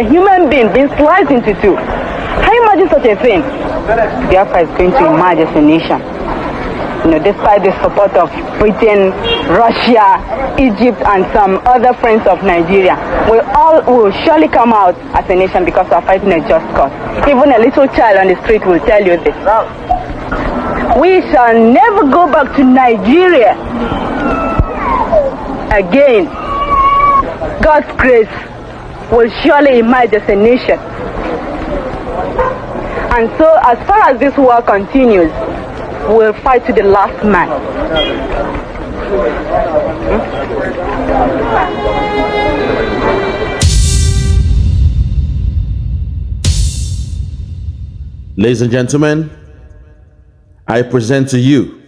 a human being being sliced into two. Can you imagine such a thing? Biafra is going to emerge as a nation. Despite the support of Britain, Russia, Egypt, and some other friends of Nigeria, we all will surely come out as a nation because we are fighting a just cause. Even a little child on the street will tell you this. We shall never go back to Nigeria again. God's grace will surely emerge as a nation. And so, as far as this war continues, we'll fight to the last man. Ladies and gentlemen, I present to you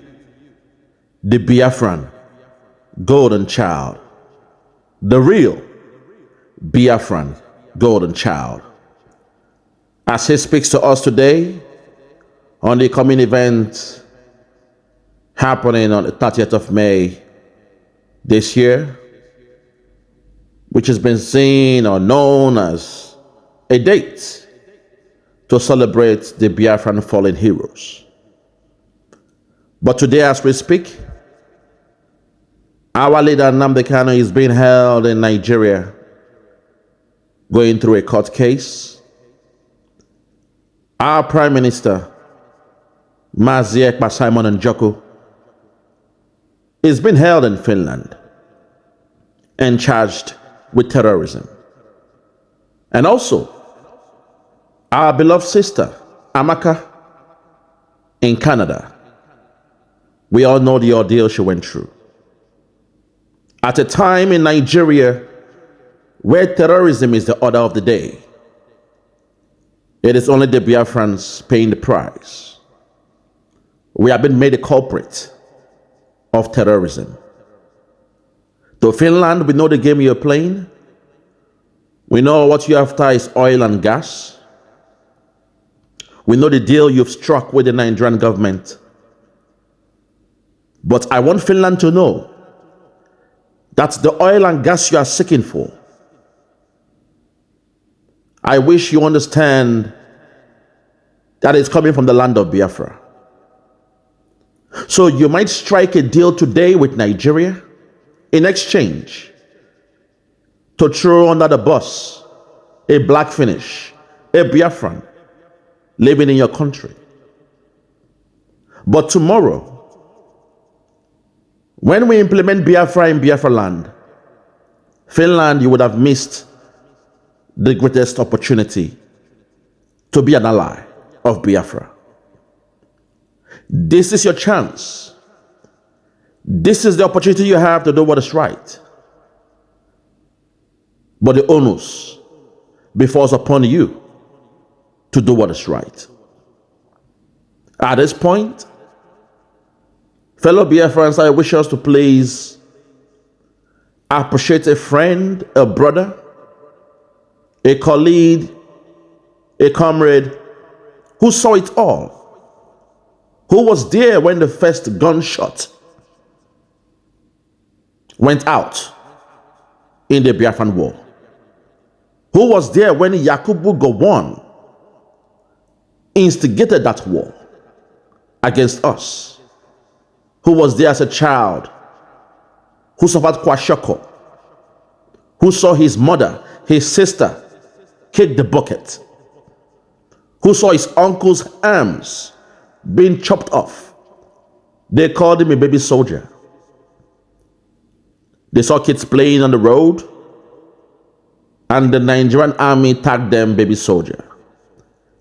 the Biafran golden child, the real Biafran golden child. As he speaks to us today on the coming event happening on the 30th of May this year, which has been seen or known as a date to celebrate the Biafran fallen heroes. But today as we speak, our leader Nnamdi Kanu is being held in Nigeria, going through a court case. Our Prime Minister, Ekpa Simon Njoku, is being held in Finland and charged with terrorism. And also, our beloved sister, Amaka, in Canada. We all know the ordeal she went through. At a time in Nigeria where terrorism is the order of the day, it is only the Biafrans paying the price. We have been made a culprit of terrorism. To Finland, we know the game you're playing. We know what you're after is oil and gas. We know the deal you've struck with the Nigerian government. But I want Finland to know that the oil and gas you are seeking for, I wish you understand that it's coming from the land of Biafra. So you might strike a deal today with Nigeria in exchange to throw under the bus a black Finnish, a Biafran living in your country. But tomorrow, when we implement Biafra in Biafra land, Finland, you would have missed the greatest opportunity to be an ally of Biafra. This is your chance. This is the opportunity you have to do what is right. But the onus befalls upon you to do what is right. At this point, fellow Biafrans, I wish us to please appreciate a friend, a brother, a colleague, a comrade who saw it all, who was there when the first gunshot went out in the Biafran war, who was there when Yakubu Gowon instigated that war against us, who was there as a child, who suffered kwashoko, who saw his mother, his sister, kick the bucket, who saw his uncle's arms being chopped off. They called him a baby soldier. They saw kids playing on the road, and the Nigerian army tagged them baby soldier.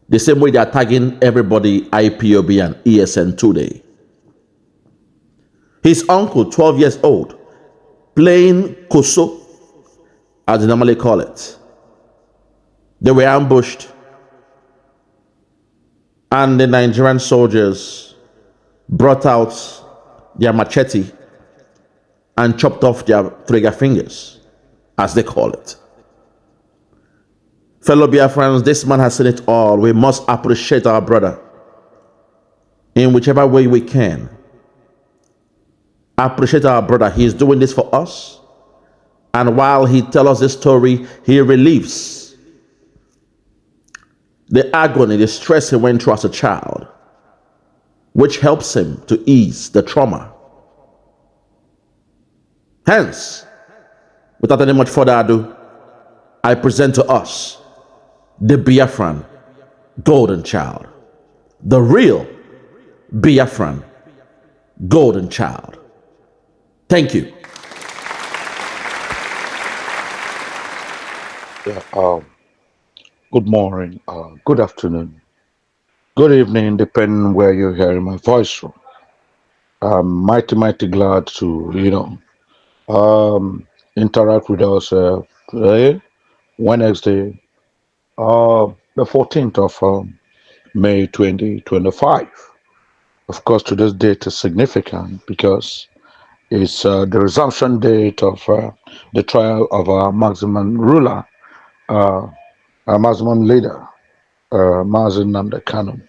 The same way they are tagging everybody IPOB and ESN today. His uncle, 12 years old, playing koso, as they normally call it. They were ambushed, and the Nigerian soldiers brought out their machete and chopped off their trigger fingers, as they call it. Fellow Biafrans, this man has seen it all. We must appreciate our brother in whichever way we can. Appreciate our brother. He is doing this for us. And while he tells us this story, he relieves the agony, the stress he went through as a child, which helps him to ease the trauma. Hence, without any much further ado, I present to us the Biafran golden child, the real Biafran golden child. Thank you. Yeah, good morning, good afternoon, good evening, depending where you're hearing my voice from. I'm mighty glad to, interact with us today, Wednesday, the 14th of May 2025. Of course, today's date is significant because it's the resumption date of the trial of our maximum ruler, uh, our maximum leader, Nnamdi Kanu.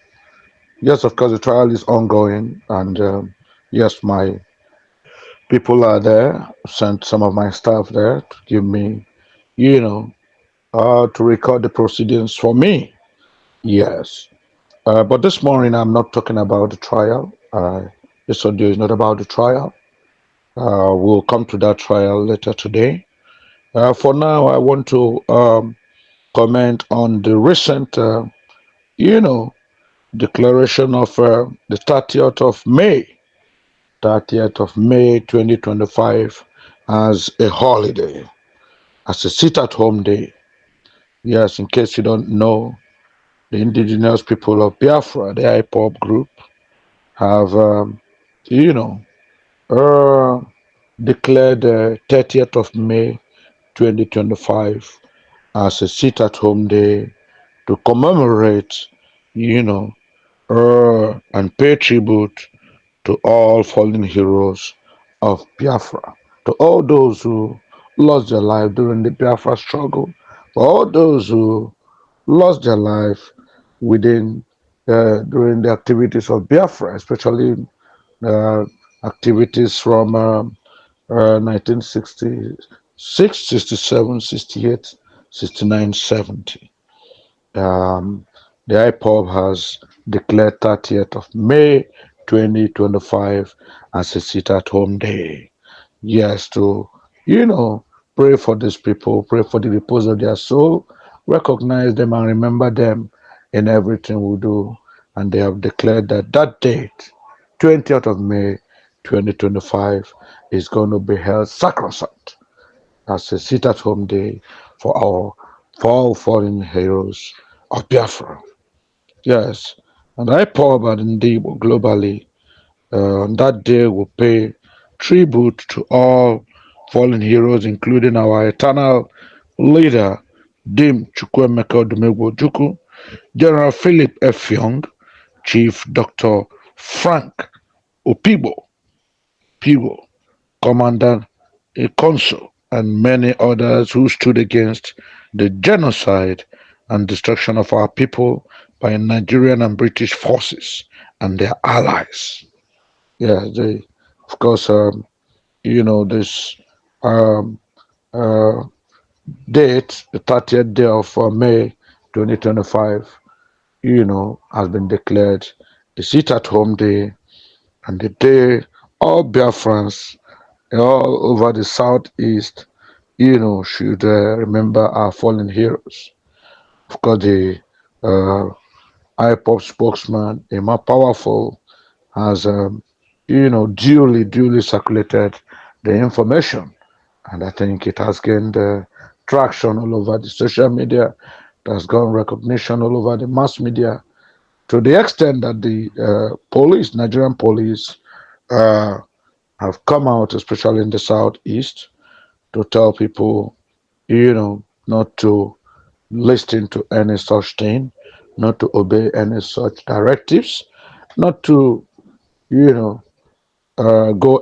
Yes, of course, the trial is ongoing, and yes, my people are there. Sent some of my staff there to give me, you know, to record the proceedings for me. Yes, but this morning I'm not talking about the trial. This audio is not about the trial. We'll come to that trial later today. For now, I want to comment on the recent, you know, declaration of the 30th of May 30th of May 2025 as a holiday, as a sit-at-home day. Yes, in case you don't know, the indigenous people of Biafra, the IPOP group, have, you know, uh, declared the 30th of May 2025 as a sit-at-home day to commemorate, you know, and pay tribute to all fallen heroes of Biafra, to all those who lost their life during the Biafra struggle, for all those who lost their life within during the activities of Biafra, especially uh, activities from 1966, 67, 68, 69, 70. The IPOB has declared 30th of May 2025 as a sit-at-home day. Yes, to, you know, pray for these people, pray for the repose of their soul, recognize them and remember them in everything we do. And they have declared that that date, 20th of May 2025, is going to be held sacrosanct as a sit-at-home day for all fallen heroes of Biafra. Yes, and IPOB and indeed globally on that day will pay tribute to all fallen heroes, including our eternal leader, Dim Chukwuemeka Odumegwu, General Philip F. Young, Chief Dr. Frank Pigo, Commander Ikonso, and many others who stood against the genocide and destruction of our people by Nigerian and British forces and their allies. Yeah, of course, this um, uh, date, the 30th day of May 2025, has been declared a sit-at-home day, and the day all Biafrans all over the southeast, should remember our fallen heroes. Of course, the uh, IPOP spokesman, Emma Powerful, has, duly circulated the information. And I think it has gained traction all over the social media. It has gotten recognition all over the mass media to the extent that the Nigerian police, uh, have come out, especially in the southeast, to tell people, not to listen to any such thing, not to obey any such directives, not to, you know, go,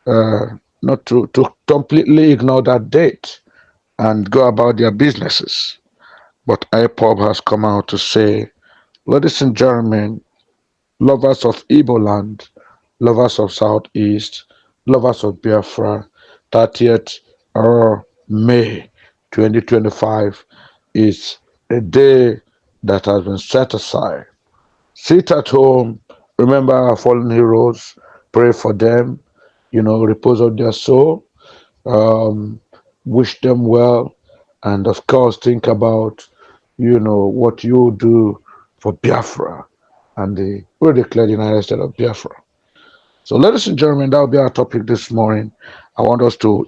uh, not to completely ignore that date and go about their businesses. But IPOB has come out to say, ladies and gentlemen, lovers of Igbo land, lovers of Southeast, lovers of Biafra, 30th May 2025 is a day that has been set aside. Sit at home, remember our fallen heroes, pray for them, repose of their soul, um, wish them well, and of course think about, what you do for Biafra and the we declared United States of Biafra. So, ladies and gentlemen, that will be our topic this morning. I want us to,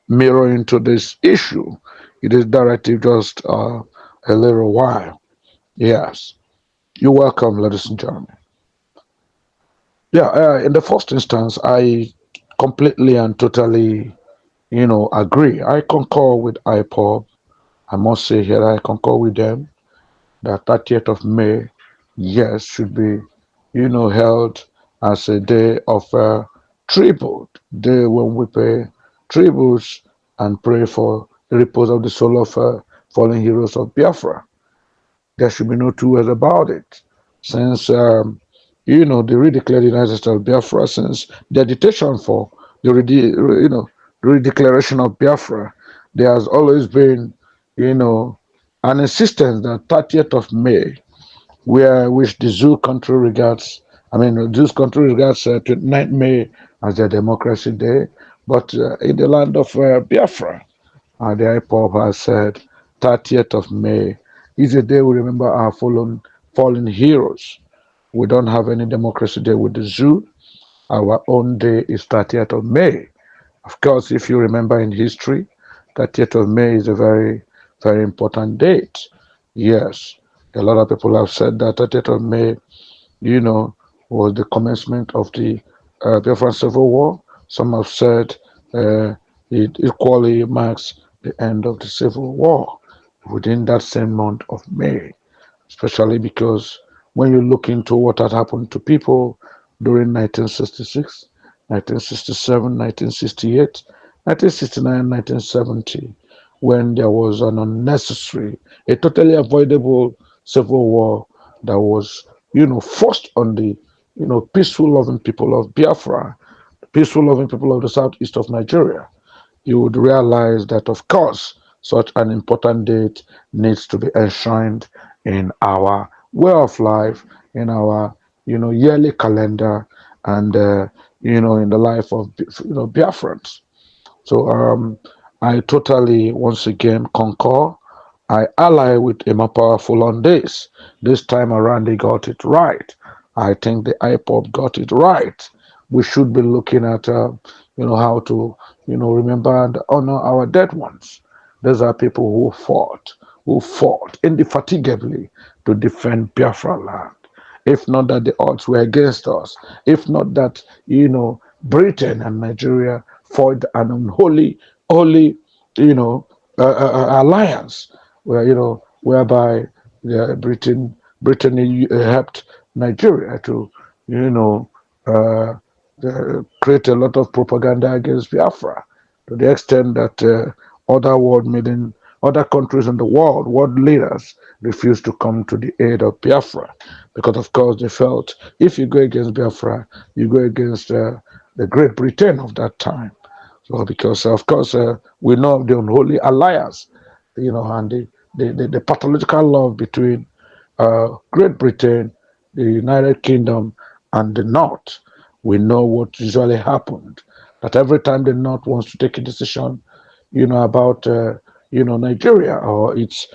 mirror into this issue. It is directive just a little while. Yes. You're welcome, ladies and gentlemen. Yeah, in the first instance, I completely and totally, agree. I concur with IPOB. I must say here, I concur with them that 30th of May, yes, should be, held as a day of tribute, day when we pay tributes and pray for the repose of the soul of fallen heroes of Biafra. There should be no two ways about it. Since, they redeclared the United States of Biafra, since the agitation for the, redeclaration of Biafra, there has always been, you know, an insistence that 30th of May, which the Zoo country regards, the Zoo country regards 29th May as their Democracy Day, but in the land of Biafra, the IPOP has said 30th of May is a day we remember our fallen heroes. We don't have any Democracy Day with the Zoo. Our own day is 30th of May. Of course, if you remember in history, 30th of May is a very, very important date. Yes, a lot of people have said that 30th of May, was the commencement of the Biafran Civil War. Some have said it equally marks the end of the Civil War within that same month of May, especially because when you look into what had happened to people during 1966, 1967, 1968, 1969, 1970, when there was an unnecessary, a totally avoidable civil war that was, forced on the, peaceful loving people of Biafra, peaceful loving people of the southeast of Nigeria, you would realize that, of course, such an important date needs to be enshrined in our way of life, in our, yearly calendar, and, in the life of, Biafrans. So I totally, once again, concur. I ally with Emma Powerful on this. This time around, they got it right. I think the IPOP got it right. We should be looking at, how to, remember and honor our dead ones. Those are people who fought indefatigably to defend Biafra land. If not that the odds were against us, if not that, Britain and Nigeria forged an unholy, holy, alliance, where, whereby Britain helped Nigeria to, uh, create a lot of propaganda against Biafra, to the extent that other countries in the world leaders, refused to come to the aid of Biafra, because of course they felt if you go against Biafra, you go against the Great Britain of that time. So because of course we know the unholy alliance, and the pathological love between Great Britain, the United Kingdom, and the North. We know what usually happened. That every time the North wants to take a decision, about Nigeria or its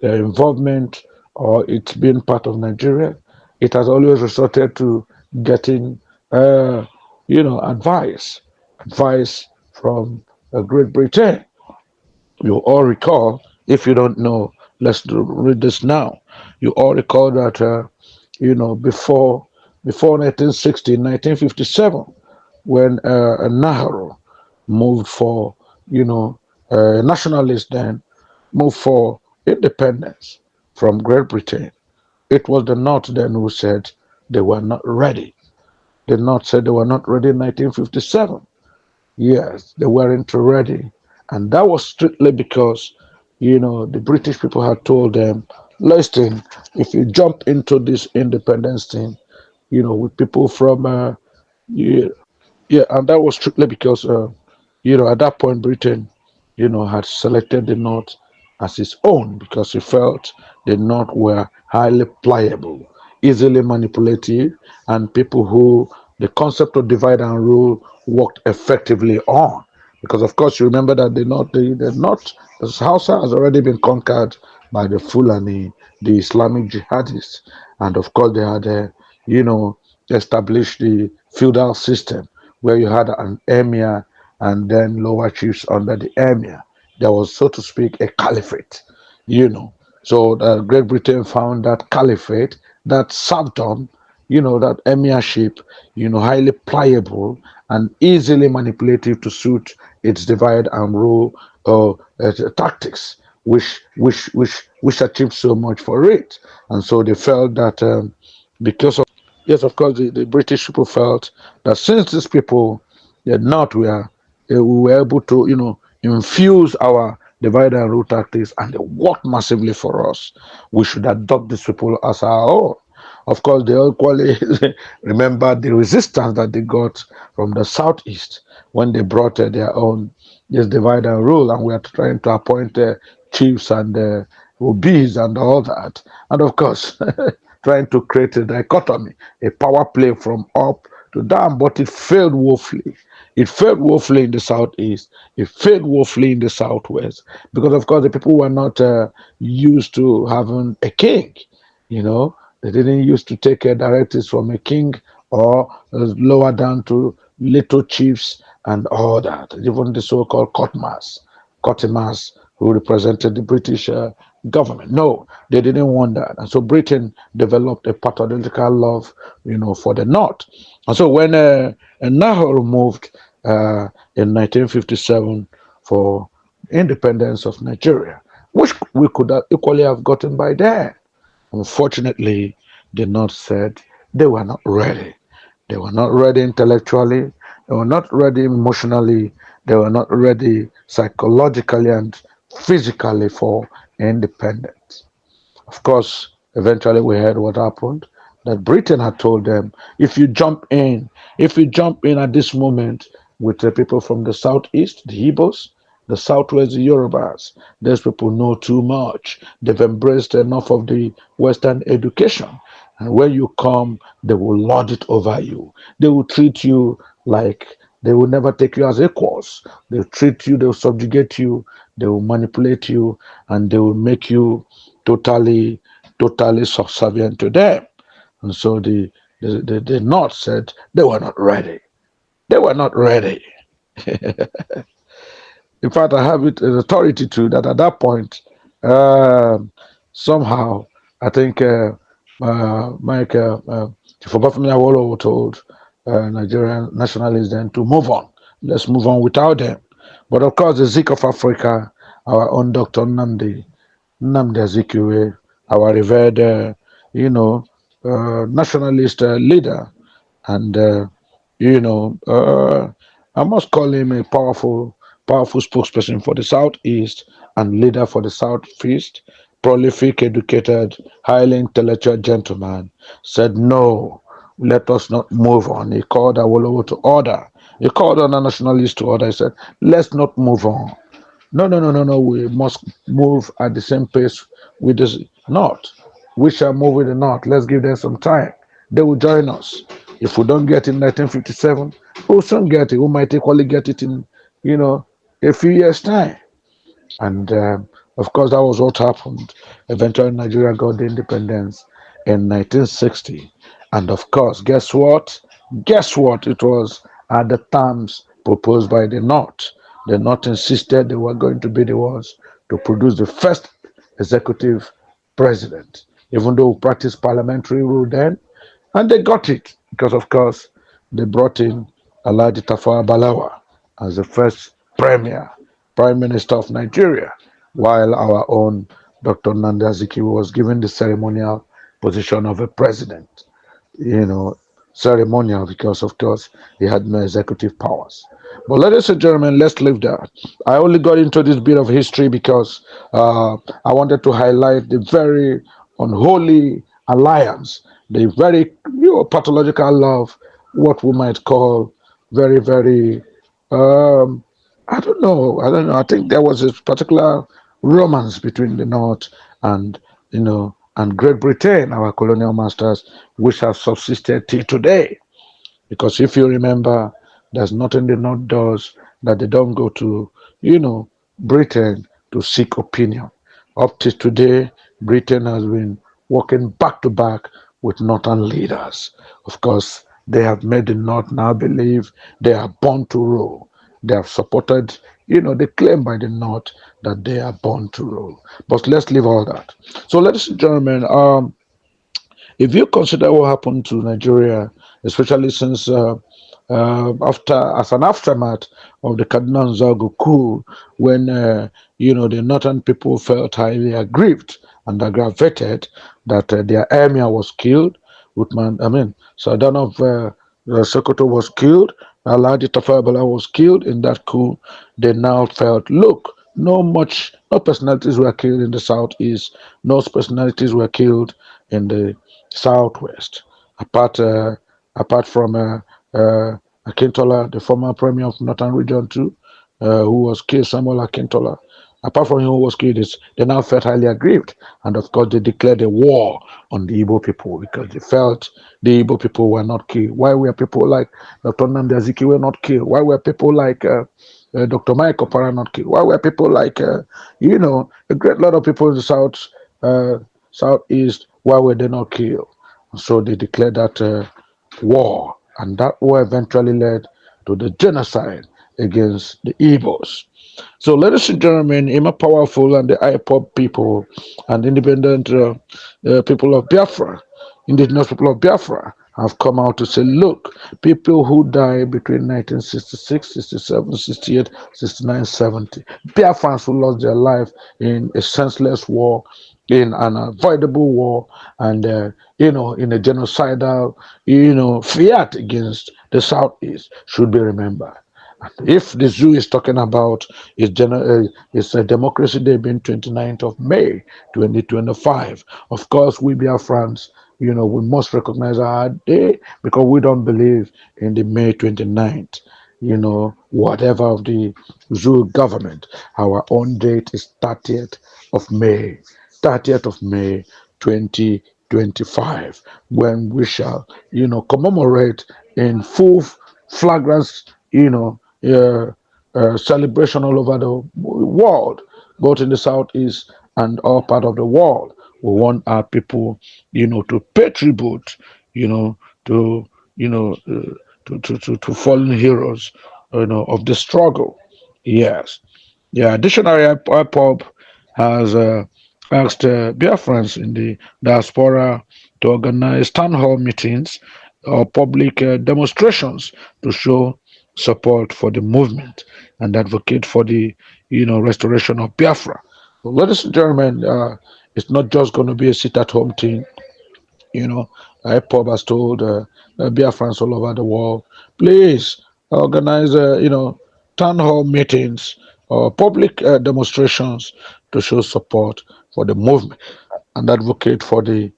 involvement or its being part of Nigeria, it has always resorted to getting advice from Great Britain. You all recall, if you don't know, read this now. You all recall that, before 1960, 1957, when Nahru moved for, nationalists then moved for independence from Great Britain. It was the North then who said they were not ready. The North said they were not ready in 1957. Yes, they weren't ready. And that was strictly because, the British people had told them, listen, if you jump into this independence thing, with people from, yeah, yeah, and that was strictly because, at that point, Britain, had selected the North as its own because he felt The North were highly pliable, easily manipulative, and people who the concept of divide and rule worked effectively on. Because of course you remember that the Hausa has already been conquered by the Fulani, the Islamic jihadists, and of course they had you know established the feudal system where you had an emir and then lower chiefs under the emir. There was, so to speak, a caliphate, you know. So Great Britain found that caliphate, that serfdom, that emirship, highly pliable and easily manipulative to suit its divide and rule tactics, which achieved so much for it. And so they felt that because of, yes, of course, the British people felt that since these people, the North were, we were able to, infuse our divide and rule tactics, and they worked massively for us. We should adopt these people as our own. Of course, they equally remember the resistance that they got from the southeast when they brought their own this divide and rule, and we are trying to appoint chiefs and obis and all that, and of course, trying to create a dichotomy, a power play from up to down, but it failed woefully. It failed woefully in the southeast. It failed woefully in the southwest because, of course, the people were not used to having a king. You know, they didn't used to take directives from a king or lower down to little chiefs and all that. Even the so-called courtiers who represented the British government. No, they didn't want that, and so Britain developed a pathological love, for the North. And so when Nahru moved in 1957 for independence of Nigeria, which we could equally have gotten by then. Unfortunately, the North said they were not ready. They were not ready intellectually, they were not ready emotionally, they were not ready psychologically and physically for independence. Of course, eventually we heard what happened. That Britain had told them, if you jump in at this moment with the people from the southeast, the Igbos, the southwest, the Yorubas, these people know too much. They've embraced enough of the Western education. And when you come, they will lord it over you. They will treat you like they will never take you as equals. They'll treat you, they'll subjugate you, they will manipulate you, and they will make you totally subservient to them. And so the North said they were not ready. They were not ready. In fact, I have it as authority to that at that point, um somehow, I think Mike, Chifobafemi Awolowo told Nigerian nationalists then to move on. Let's move on without them. But of course, the Zik of Africa, our own Dr. Nnamdi Azikiwe, our revered, nationalist leader, and I must call him a powerful spokesperson for the Southeast and leader for the Southeast. Prolific, educated, highly intellectual gentleman said, "No, let us not move on." He called Awolowo to order. He called on the nationalists to order. He said, "Let's not move on. No, no, no, no, no. We must move at the same pace with the North. We shall move with the North. Let's give them some time. They will join us. If we don't get it in 1957, we'll soon get it. We might equally get it in, a few years' time." And of course, that was what happened. Eventually, Nigeria got the independence in 1960. And of course, guess what? Guess what? It was at the terms proposed by the North. The North insisted they were going to be the ones to produce the first executive president, even though we practiced parliamentary rule then. And they got it because, of course, they brought in Alhaji Tafawa Balewa as the first prime minister of Nigeria, while our own Dr. Nnamdi Azikiwe was given the ceremonial position of a president. You know, ceremonial because, of course, he had no executive powers. But ladies and gentlemen, let's leave that. I only got into this bit of history because I wanted to highlight the very unholy alliance, the very pathological love, what we might call very, very, um, I don't know. I don't know. I think there was a particular romance between the North and and Great Britain, our colonial masters, which have subsisted till today. Because if you remember, there's nothing the North does that they don't go to, Britain to seek opinion. Up to today, Britain has been working back to back with Northern leaders. Of course, they have made the North now believe they are born to rule. They have supported, the claim by the North that they are born to rule. But let's leave all that. So, ladies and gentlemen, if you consider what happened to Nigeria, especially since after as an aftermath of the Cardinal Zago coup, when the northern people felt highly aggrieved and aggravated that their emir was killed, Sultan of Sokoto was killed, Alhaji Tafawa was killed in that coup. They now felt, look, no personalities were killed in the southeast, no personalities were killed in the southwest, apart apart from Akintola, the former premier of Northern Region too, who was killed, Samuel Akintola. Apart from him who was killed, they now felt highly aggrieved, and of course they declared a war on the Igbo people because they felt the Igbo people were not killed. Why were people like Dr. Nnamdi Azikiwe not killed? Why were people like Dr. Mike Opara not killed? Why were people like a great lot of people in the uh, southeast? Why were they not killed? So they declared that war, and that war eventually led to the genocide against the Igbos. So, ladies and gentlemen, Ima Powerful and the IPOP people and independent people of Biafra, indigenous people of Biafra, have come out to say, look, people who died between 1966, 67, 68, 69, 70, Biafrans who lost their life in a senseless war, in an avoidable war, and in a genocidal fiat against the southeast should be remembered. If the zoo is talking about its a Democracy Day being 29th of May 2025, of course we Biafrans, we must recognize our day because we don't believe in the May 29th. Whatever of the zoo government, our own date is 30th of May. 30th of May 2025, when we shall, commemorate in full flagrance, celebration all over the world, both in the southeast and all part of the world. We want our people, to pay tribute, to you know to fallen heroes, of the struggle. Yes. Yeah, Dictionary IPOB has asked Biafrans in the diaspora to organize town hall meetings or public demonstrations to show support for the movement and advocate for the restoration of Biafra. So, ladies and gentlemen, it's not just going to be a sit-at-home thing. You know, IPOB has told Biafrans all over the world, please organize, town hall meetings or public demonstrations to show support for the movement and advocate for the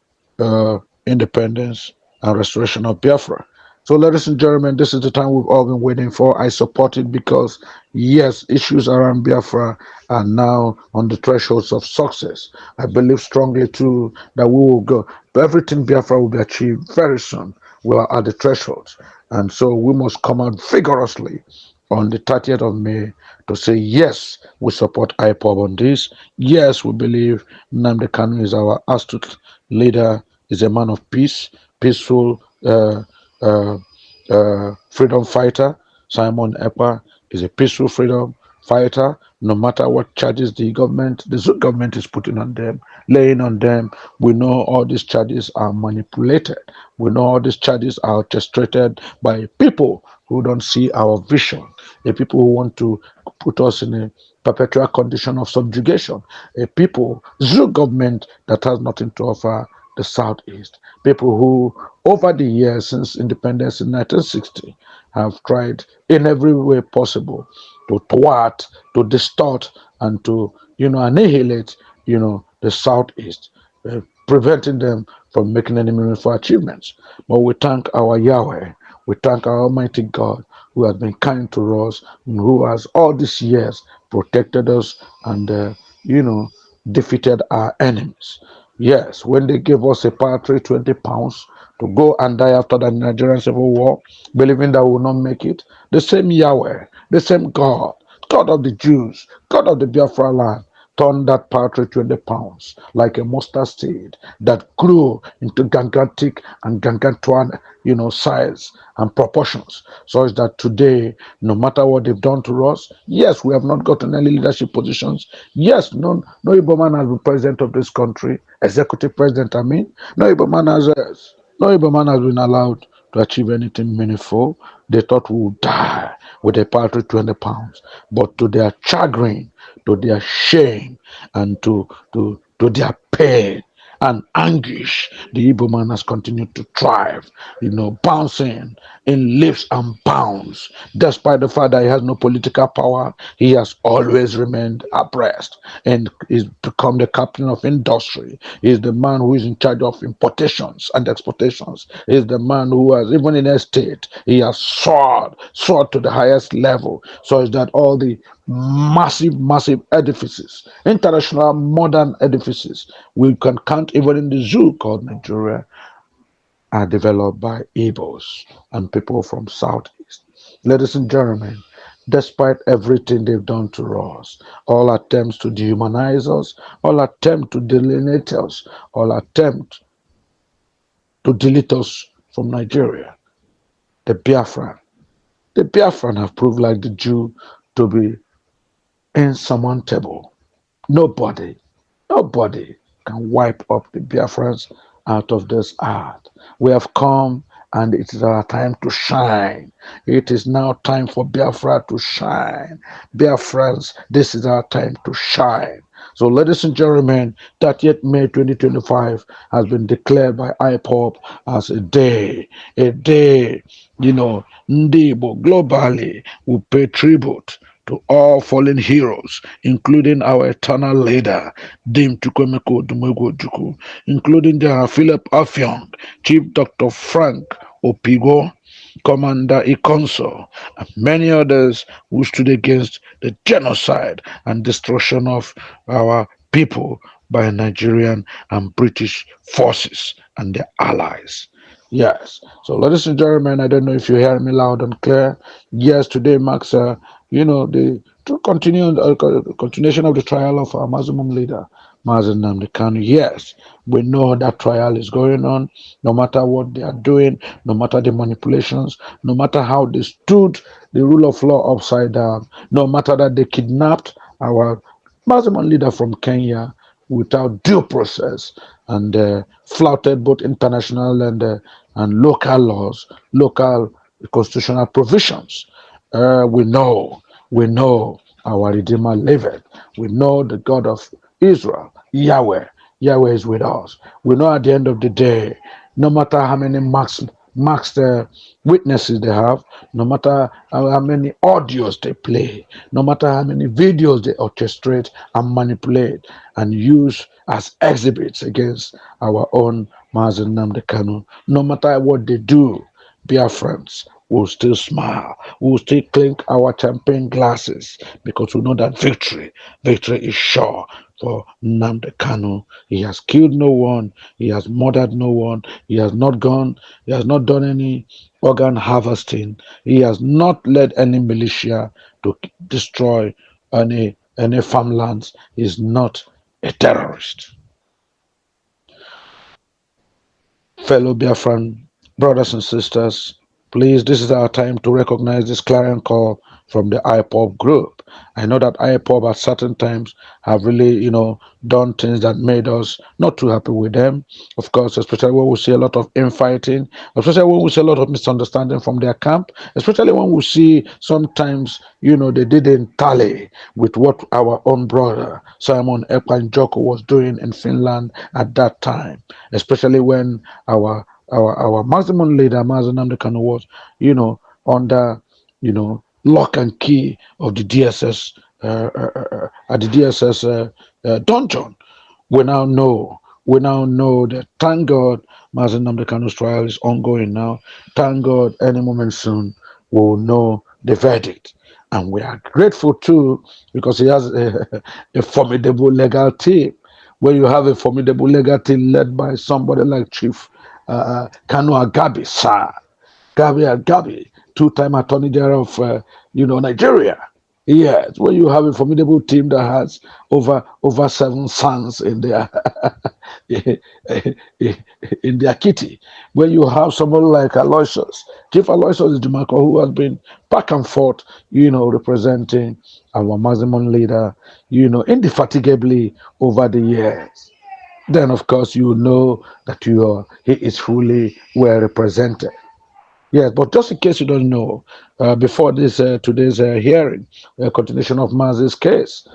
independence and restoration of Biafra. So, ladies and gentlemen, this is the time we've all been waiting for. I support it because, yes, issues around Biafra are now on the thresholds of success. I believe strongly, too, that we will go. Everything Biafra will be achieved very soon. We are at the thresholds. And so we must come out vigorously on the 30th of May to say, yes, we support IPOB on this. Yes, we believe Nnamdi Kanu is our astute leader, is a man of peace, peaceful uh, freedom fighter. Simon Ekpa is a peaceful freedom fighter. No matter what charges the Zoot government is putting on them, laying on them, we know all these charges are manipulated. We know all these charges are orchestrated by people who don't see our vision, the people who want to put us in a perpetual condition of subjugation, a people, Zoot government that has nothing to offer the Southeast. People who, over the years since independence in 1960, have tried in every way possible to thwart, to distort, and to, annihilate, the Southeast, preventing them from making any meaningful achievements. But we thank our Yahweh, we thank our Almighty God who has been kind to us, and who has all these years protected us and, defeated our enemies. Yes, when they gave us a paltry 20 pounds to go and die after the Nigerian Civil War, believing that we will not make it, the same Yahweh, the same God, God of the Jews, God of the Biafra land, turned that paltry 20 pounds like a mustard seed that grew into gigantic and gargantuan, size and proportions, such that today, no matter what they've done to us, yes, we have not gotten any leadership positions. Yes, no Igbo man has been president of this country, executive president, I mean. No Igbo man has been allowed to achieve anything meaningful. They thought we would die with a paltry 20 pounds. But to their chagrin, to their shame, and to their pain and anguish, the Igbo man has continued to thrive, bouncing in leaps and bounds. Despite the fact that he has no political power, he has always remained abreast and he's become the captain of industry. He's the man who is in charge of importations and exportations. He's the man who has, even in estate, he has soared to the highest level, so is that all the massive edifices, international modern edifices we can count even in the zoo called Nigeria, are developed by Igbos and people from Southeast. Ladies and gentlemen, despite everything they've done to us, all attempts to dehumanize us, all attempt to delineate us, all attempt to delete us from Nigeria, the Biafran have proved like the Jew to be insurmountable. Nobody can wipe up the Biafrans out of this earth. We have come and it is our time to shine. It is now time for Biafra to shine. Biafrans, this is our time to shine. So, ladies and gentlemen, 30th May 2025 has been declared by IPOP as a day, Ndibo globally will pay tribute to all fallen heroes, including our eternal leader, Dim Chukwemeko Dumego, including General Philip Afyong, Chief Dr. Frank Opigo, Commander Ikonso, and many others who stood against the genocide and destruction of our people by Nigerian and British forces and their allies. Yes. So, ladies and gentlemen, I don't know if you hear me loud and clear. Yes, today marks, the continuation of the trial of our Muslim leader, Nnamdi Kanu. Yes, we know that trial is going on. No matter what they are doing, no matter the manipulations, no matter how they stood the rule of law upside down, no matter that they kidnapped our Muslim leader from Kenya without due process and flouted both international and local laws, local constitutional provisions. We know our Redeemer liveth. We know the God of Israel, Yahweh. Yahweh is with us. We know at the end of the day, no matter how many masked witnesses they have, no matter how many audios they play, no matter how many videos they orchestrate and manipulate and use as exhibits against our own Mazen Nnamdi Kanu, no matter what they do, Biafrans will still smile. We will still clink our champagne glasses because we know that victory is sure for Nnamdi Kanu. He has killed no one. He has murdered no one. He has not done any organ harvesting. He has not led any militia to destroy any farmlands. He is not a terrorist. Fellow Biafran brothers and sisters, please, this is our time to recognize this clarion call from the IPOP group. I know that IPOP at certain times have really, done things that made us not too happy with them. Of course, especially when we see a lot of infighting, especially when we see a lot of misunderstanding from their camp, especially when we see sometimes, they didn't tally with what our own brother Simon Ekpa and Joko was doing in Finland at that time, especially when our maximum leader, Mazen Nnamdi Kanu, was, under, lock and key of the DSS, at the DSS dungeon. We now know that, thank God, Mazen Nnamdi Kanu's trial is ongoing now. Thank God, any moment soon, we will know the verdict. And we are grateful too, because he has a formidable legal team. where you have a formidable legacy led by somebody like Chief Kanu Agabi, sir. Gabi, two-time Attorney General of Nigeria. Yes, where you have a formidable team that has over 7 sons in their in their kitty. Where you have somebody like Aloysius, Chief Aloysius Jimakor, who has been back and forth, representing our maximum leader, indefatigably over the years. Then, of course, you know that he is fully well represented. Yes, but just in case you don't know, before this today's hearing, continuation of Mazi's case,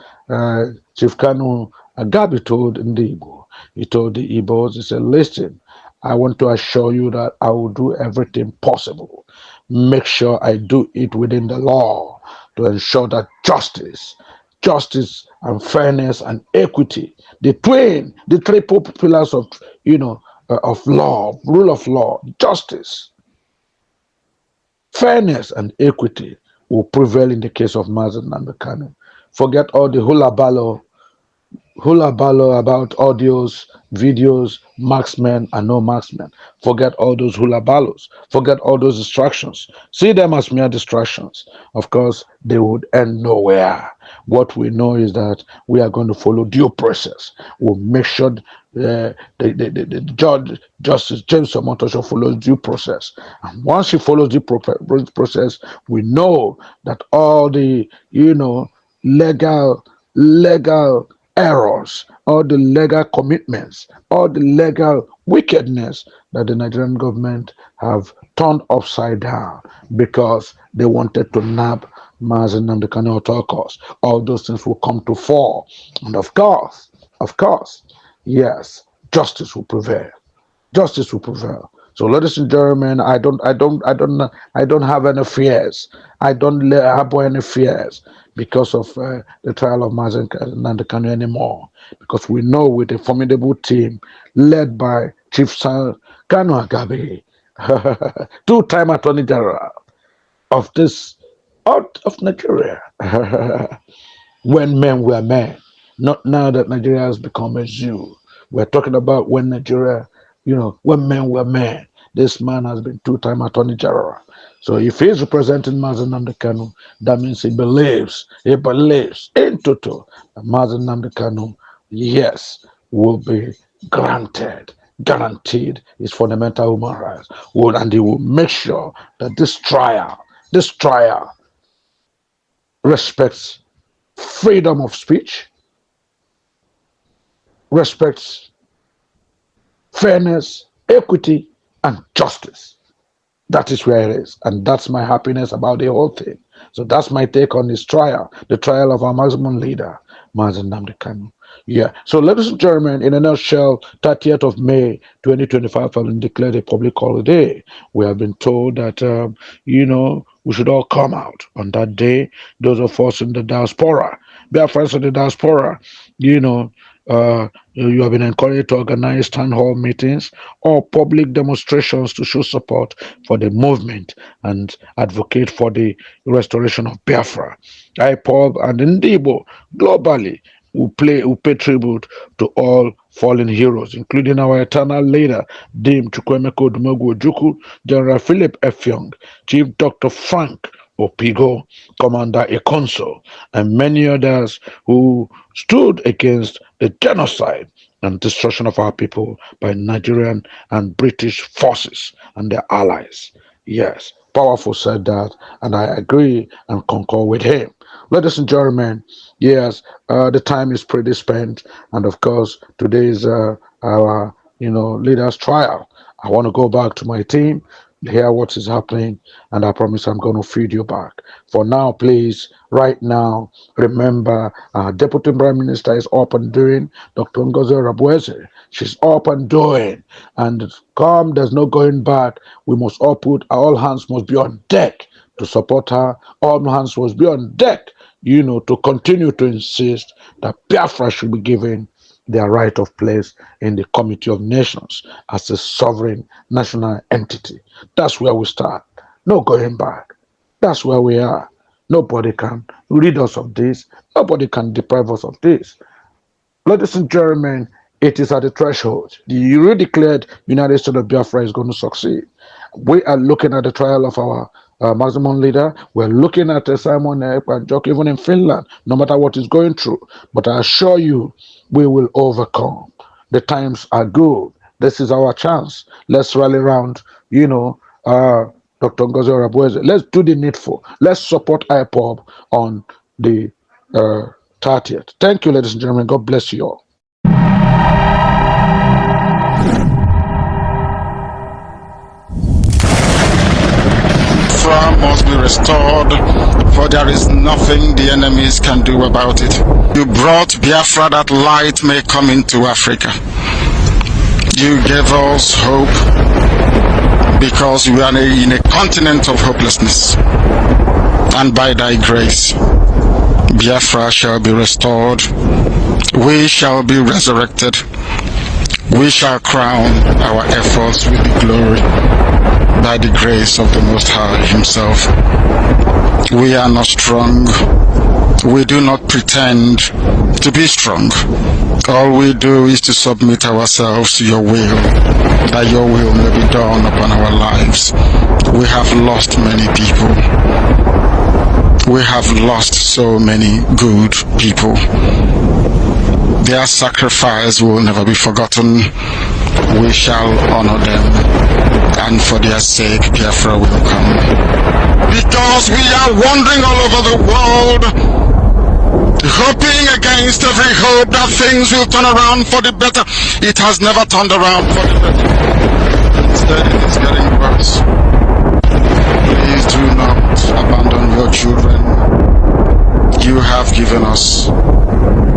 Chief Kanu Agabi told Ndibo, he told the Igbos, he said, listen, I want to assure you that I will do everything possible. Make sure I do it within the law to ensure that justice and fairness and equity, the three pillars of, of law, rule of law, justice, fairness and equity will prevail in the case of Mazen Nambekano. Forget all the hula ballo about audios, videos, marksmen and no marksmen. Forget all those hula ballos. Forget all those distractions. See them as mere distractions. Of course, they would end nowhere. What we know is that we are going to follow due process. We'll make sure the judge, Justice James Omotosho, follows due process. And once he follows due process, we know that all the, legal errors, all the legal commitments, all the legal wickedness that the Nigerian government have turned upside down because they wanted to nab Mazen and the Kanu at all costs. All those things will come to fall. And of course, yes, justice will prevail. Justice will prevail. So, ladies and gentlemen, I don't have any fears. I don't have any fears because of the trial of Mazen and Kanu anymore. Because we know with a formidable team led by Chief Kanu Agabi, two-time Attorney General of this out of Nigeria, when men were men, not now that Nigeria has become a zoo. We're talking about when Nigeria, when men were men. This man has been two-time Attorney General. So if he's representing Mazen Nnamdi Kanu, that means he believes in total that Mazen Nnamdi Kanu, yes, will be guaranteed his fundamental human rights. And he will make sure that this trial respects freedom of speech, respects fairness, equity, and justice. That is where it is. And that's my happiness about the whole thing. So that's my take on this trial, the trial of our maximum leader, Mazen Nnamdi Kanu. Yeah. So, ladies and gentlemen, in a nutshell, 30th of May 2025 has been declared a public holiday. We have been told that, we should all come out on that day. Those of us in the diaspora, Biafrans in the diaspora, you have been encouraged to organize town hall meetings or public demonstrations to show support for the movement and advocate for the restoration of Biafra. IPOB and Ndibo globally will pay tribute to all fallen heroes, including our eternal leader, Dame Chukwemeka Odumegwu Ojukwu, General Philip F. Young, Chief Dr. Frank Opigo, Commander Ekonso, and many others who stood against the genocide and destruction of our people by Nigerian and British forces and their allies. Yes, powerful said that, and I agree and concur with him. Ladies and gentlemen, yes, the time is pretty spent, and of course, today is our leaders' trial. I want to go back to my team, hear what is happening, and I promise I'm going to feed you back. For now, please, right now, remember our Deputy Prime Minister is up and doing, Dr. Ngozi Orabueze. She's up and doing, and come, there's no going back. We must all hands must be on deck to support her. All hands must be on deck, to continue to insist that Biafra should be given their right of place in the Committee of Nations as a sovereign national entity. That's where we start. No going back. That's where we are. Nobody can rid us of this. Nobody can deprive us of this. Ladies and gentlemen, it is at the threshold. The redeclared United States of Biafra is going to succeed. We are looking at the trial of our maximum leader. We're looking at Simon Ekpa and Jock, even in Finland, no matter what is going through. But I assure you, we will overcome. The times are good. This is our chance. Let's rally around, Dr. Ngozi Orabueze. Let's do the needful. Let's support IPOB on the 30th. Thank you, ladies and gentlemen. God bless you all. Biafra must be restored, for there is nothing the enemies can do about it. You brought Biafra that light may come into Africa. You gave us hope because we are in a continent of hopelessness. And by thy grace, Biafra shall be restored. We shall be resurrected. We shall crown our efforts with the glory by the grace of the Most High Himself. We are not strong. We do not pretend to be strong. All we do is to submit ourselves to your will, that your will may be done upon our lives. We have lost many people. We have lost so many good people. Their sacrifice will never be forgotten. We shall honor them, and for their sake, Biafra will come. Because we are wandering all over the world, hoping against every hope that things will turn around for the better. It has never turned around for the better. Instead, it is getting worse. Please do not abandon your children. You have given us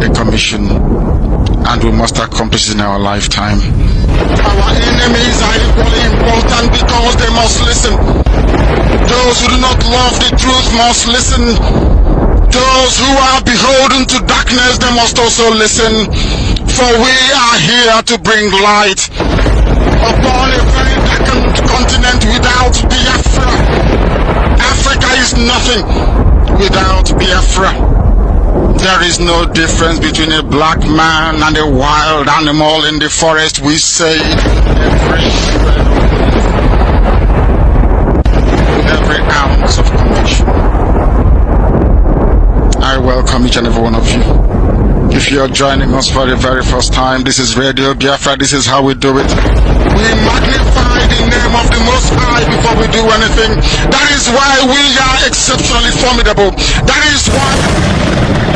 a commission, and we must accomplish it in our lifetime. Our enemies are equally important because they must listen. Those who do not love the truth must listen. Those who are beholden to darkness, they must also listen. For we are here to bring light upon a very darkened continent without Biafra. Africa is nothing without Biafra. There is no difference between a black man and a wild animal in the forest. We say with every ounce of conviction. I welcome each and every one of you. If you're joining us for the very first time, this is Radio Biafra. This is how we do it. We magnify the name of the Most High before we do anything. That is why we are exceptionally formidable. That is why